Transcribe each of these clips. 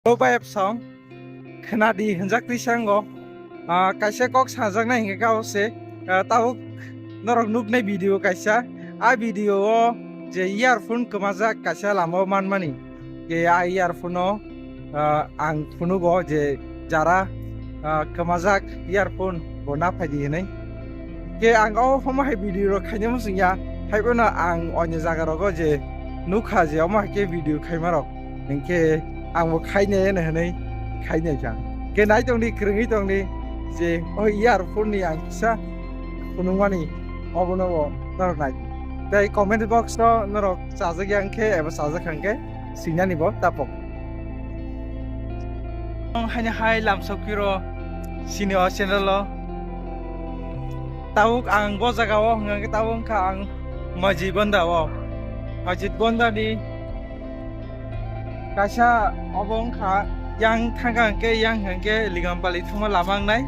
Bayap song khna di hanjak ti sango kaisa kok sajak na hinga ka ose tau norok nuk nei video kaisa a video o je earphone kemajak kaisa lama manmani ke a earphone o ang phunugo je jara kemajak earphone bo na phaidi hinai ke ang o homai video ro khaine musingya haibona ang onye jaga rogo je nukha je oma ke video khaimarok ningke ang khaine na hanai khaine ja ke nai tong ni kringi tong ni je o earphone ni ang kisa kunungmani obono bo nar nai dai comment box no norok sajak yang ke eba sajak khangke sinani bo tapok ong haine hai lamsokiro sini o channel lo tauk ang bo jaga o ngang taung ka ang maji bonda o majid bonda ni kaisa obong kha yang thangang ke yang hangke ligam pali thuma lamang nai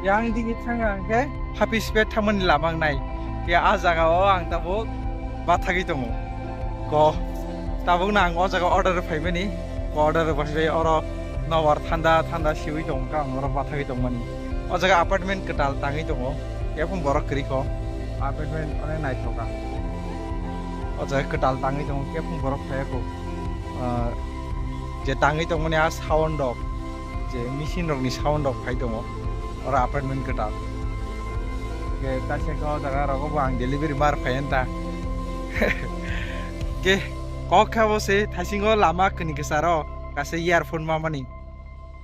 yang digi thangang ke happy spet thamani lamang nai ke a jaga o ang tabo bathagi tongo ko tabo na ang o jaga order phaimani order bhai oro nawar thanda thanda siwi tong ka oro bathagi tongmani o jaga apartment ketal tangi tongo ke phum borok kri ko apartment ore nai thoka o jaga ketal tangi tongo ke phum borok phaya ko je tangi tong mane a sound of je machine rok ni sound of phai tongo ora apartment ketal ke kase ko daga rogo bang delivery mar phaenta ke ko khabo se thasingo lama kini kesaro kase earphone ma mani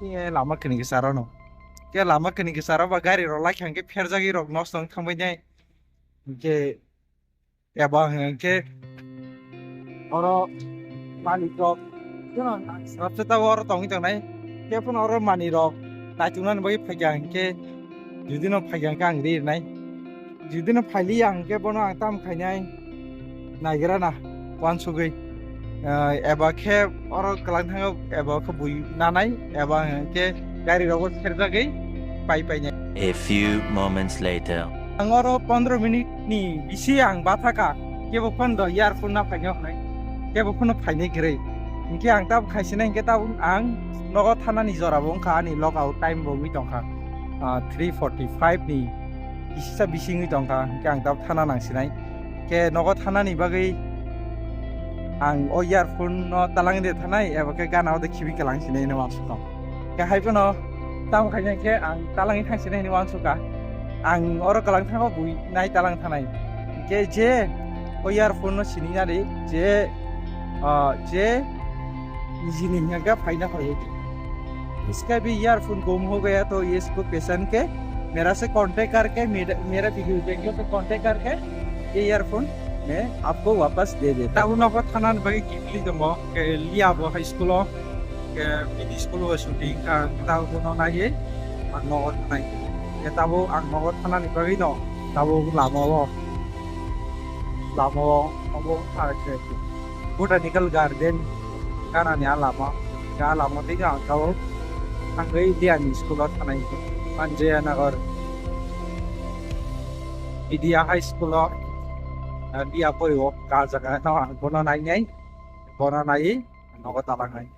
ye lama kini kesaro no ke lama kini kesaro ba gari ro la khangke pherjagi rok nostong thangbai nai ke eba ke oro mani rok jono sabse ta oro tongi tong nai ke pun oro mani rok naitunan bai phagyang ke judino phagyang ka ang ri nai judino phali ang ke bono ang tam khainai naigra na wan sugui eba ke oro kalang thang eba ko bui nanai eba ke gari rok pherjagi pai pai nai. A few moments later. Ang oro 15 minute ni bisi ang bathaka ke bo phondo earphone na phagyo nai ke bo phono phainai grei inke ang tab khaisina inke tab ang nogo thana ni jora bong kha ni log out time bo wi tongkha 3:45 ni isa bising wi tongkha ke ang tab thana nangsinai ke nogo thana ni bagai ang o earphone no talang de thanai eba ke gana o de khibi kalang sinai ni wan suka ke haibono tab khaina ke ang talang thangsinai ni wan suka ang oro kalang thango bui nai talang thanai ke je o earphone no sini na de je engineering का फायदा होगी इसका भी earphone गुम हो गया तो ये इसको पेशेंट के मेरा से कांटेक्ट करके मेरा वीडियो पे कांटेक्ट करके ये ईयरफोन मैं आपको वापस दे देता हूँ ना थाना भाई कितनी दमो के लिया वो हाई स्कूल के मिड स्कूल वो शूटिंग का ताऊ को ना ये नगद नहीं ये ताऊ नगद थाना नहीं भाई नो ताऊ लामो अब थारे botanical garden karena ni alama tiga kau anggai dia ni sekolah tanah itu Panjaya Nagar dia high school dia poyo kaza ka na bono nai nogo talang nai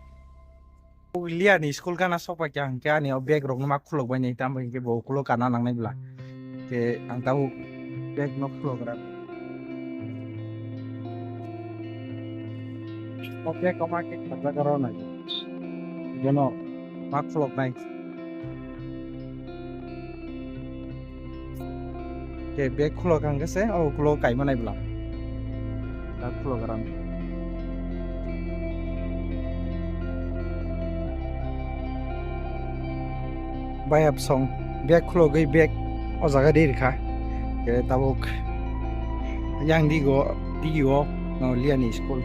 Ulia ni school kana sopa kyang kya ni bag rok ma khulok bai nei tam ke bo khulo kana nang nai bla ke ang tau bag no khulok ra Oke, kau makin kerja corona aja. Jono, makhluk naik. Oke, bag kulo kan kese, oh kulo kai mana ibu lah. Tak kulo karam. Bayap song, bag kulo gay bag, oh jaga diri kah. Ke tabuk, yang digo, no liani school.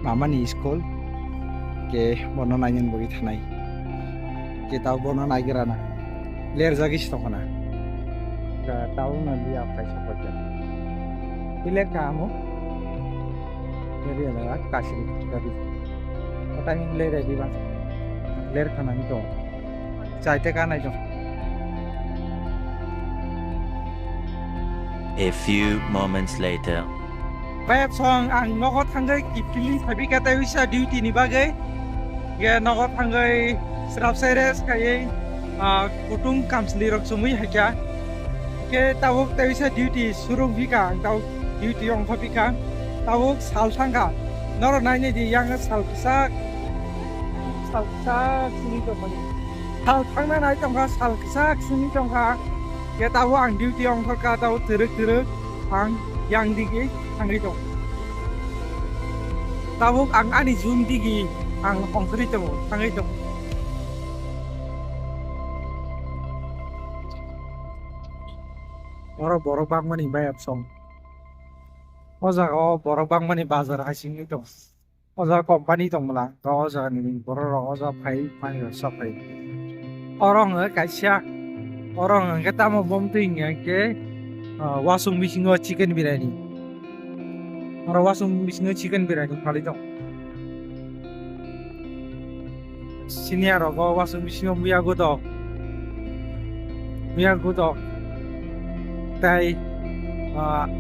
Mama ni school ke bono nainen bogi thanai ke taw bono naigirana ler jagis tokona ka taw na liya paisa paja ile kamo area la kashi kadi patani le re diba ler khana ni to chaite ka nai to A few moments later. Bayap song ang nogo tanggai kipili sabi kata wisa duty ni bagai ge nogo thangai srap seres kai kutung kamsli rok sumui haikya ke tabuk taisa duty surung bika tau duty ong bika tabuk sal thanga noro naine di yang sal kisa sini to mani sal thangna nai tongka sal kisa sini tongka ke tabuk ang duty ong thaka tau teruk ang yang digi thangai tong tabuk ang ani zoom digi ang ongkri tong thangai tong oro borok bangmani bayap song oja o borok bangmani bazar hasing to oja company tongmala oja ni borok oja phai phai sapai orong kaisia orong ke tamo bomting ke wasung machine chicken biryani oro wasung machine chicken biryani khali dong senior ro wasung machine miya go do tai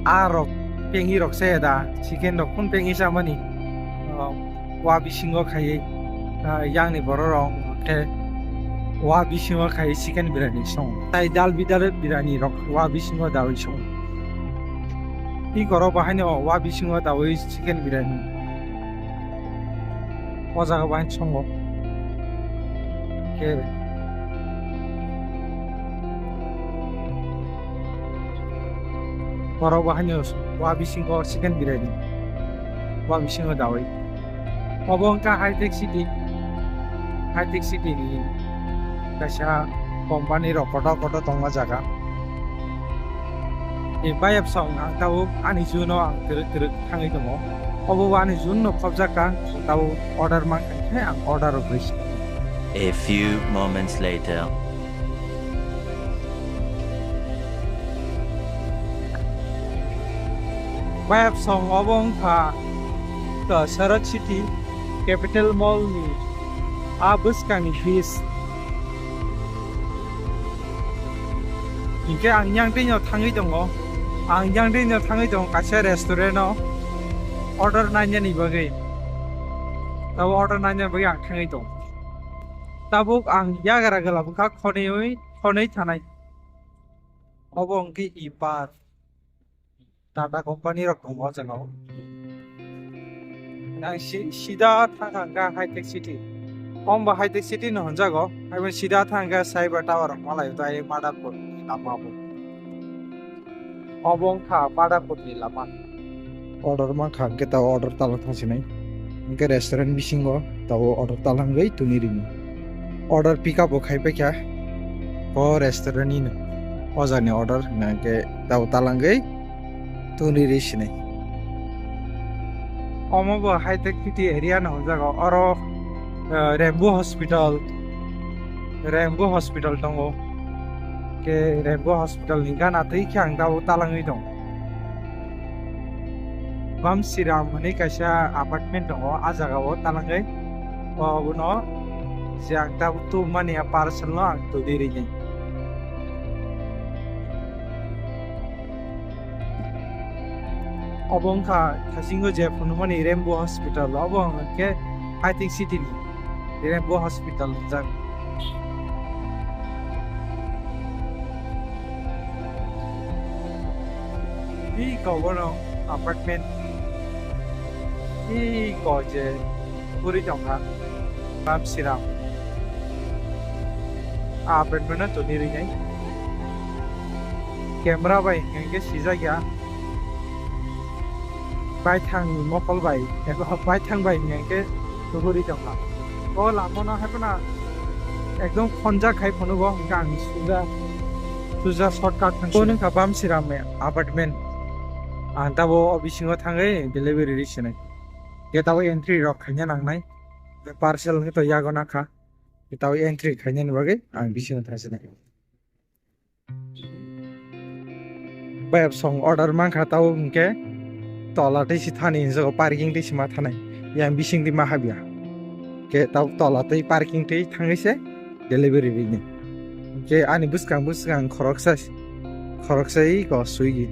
arok pengi rok seda chicken rok pun pengi samani wa bisingo khai yang ni bororong ke wa bisingo khai chicken biryani song tai dal biryani rok wa bisingo dawi song 이 걸어 bahani wa bisingo dawi chicken biryani ojaga bahan songo ke 걸어 bahani wa bisingo chicken biryani wa bisingo dawi obongka high tech city ni kasha company ro koto tongma jaga e bayap song ang tau ani juno ang teruk thangai tongo obo ani junno khobjaka tau order mang khe ang order office A few moments later. bayap song obong ka the Sarat City Capital Mall ni abus kami fees 이게 안양대녀 탕의동어 안양대녀 탕의동 가셔 레스토랑어 order 나냐니 버게 tawo order nanya bagi ang 탕의동 tabuk ang yagaragala buka khonei thanai obong ki ipar Tata company rok tongmo jango nang sida thanganga high tech city omba high tech city no honjago aibo sida thanga cyber tower malai tai madapur lama bo obong kha madapur ni lama order ma kha ke ta order talang thasinai ke restaurant bisingo tawo order talangai tunirini order pick up khai pe kya ko restaurant ni ojani order na ke tawo talangai tuniri sinai omobo high tech city area no jaga oro Rainbow Hospital tongo ke Rainbow Hospital ni gana tei khyang daw talangai dong bam siram ni kaisa apartment tongo a jaga o talangai uno jang daw tu mani parcel no ang tu diri ni obong kha thasingo je phunumani Rainbow Hospital obong ke I think city ni Rainbow Hospital jang ni ko bono apartment ni ko je puri jongha bab siram apartment na to niri nai camera bai nge sija gya bai thang mokol bai eko bai thang bai nge puri jongha o lamono hapna ekdom khonja khai phonugo gang suja shortcut phone ka bam siram me apartment antabo obisingo thangai delivery risinai getawo entry rok khanya nangnai parcel ni to yagona kha getawo entry khanya ni bage ang bisingo thasinai bayap song order mang khatao ke tola tei si thani jo parking tei sima thanai yang bising di mahabia ke taw tola tei parking tei thangai se delivery rini ke ani buskang khoroksai ko suigi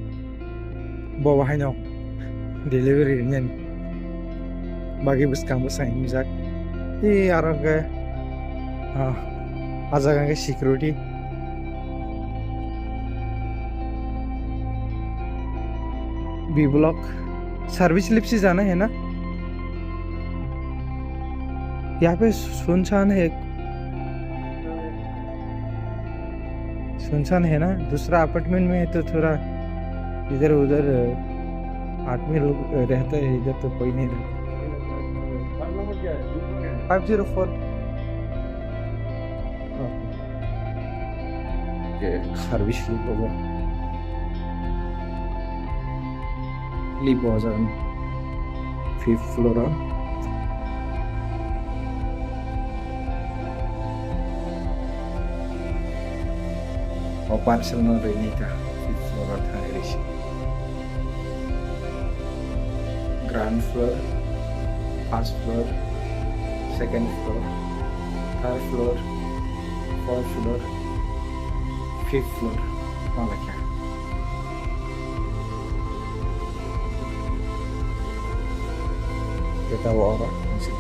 bawa haino delivery nyen bagi buskang busang imjak Ini orang ke ajakan ke security. B block service lift से जाना है ना यहाँ पे सुनसान है सुनसान है ना दूसरा अपार्टमेंट में है तो थोड़ा इधर उधर आदमी लोग रहता है इधर तो कोई नहीं रहता 504 सर्विस लिफ्ट होगा लिफ्ट हो जाए 5th floor Operasional ini kah 5th floor Thailand. Ground floor, first floor, second floor, third floor, fourth floor, 5th floor. Mana kah? Kita orang masih.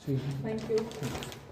Thank you.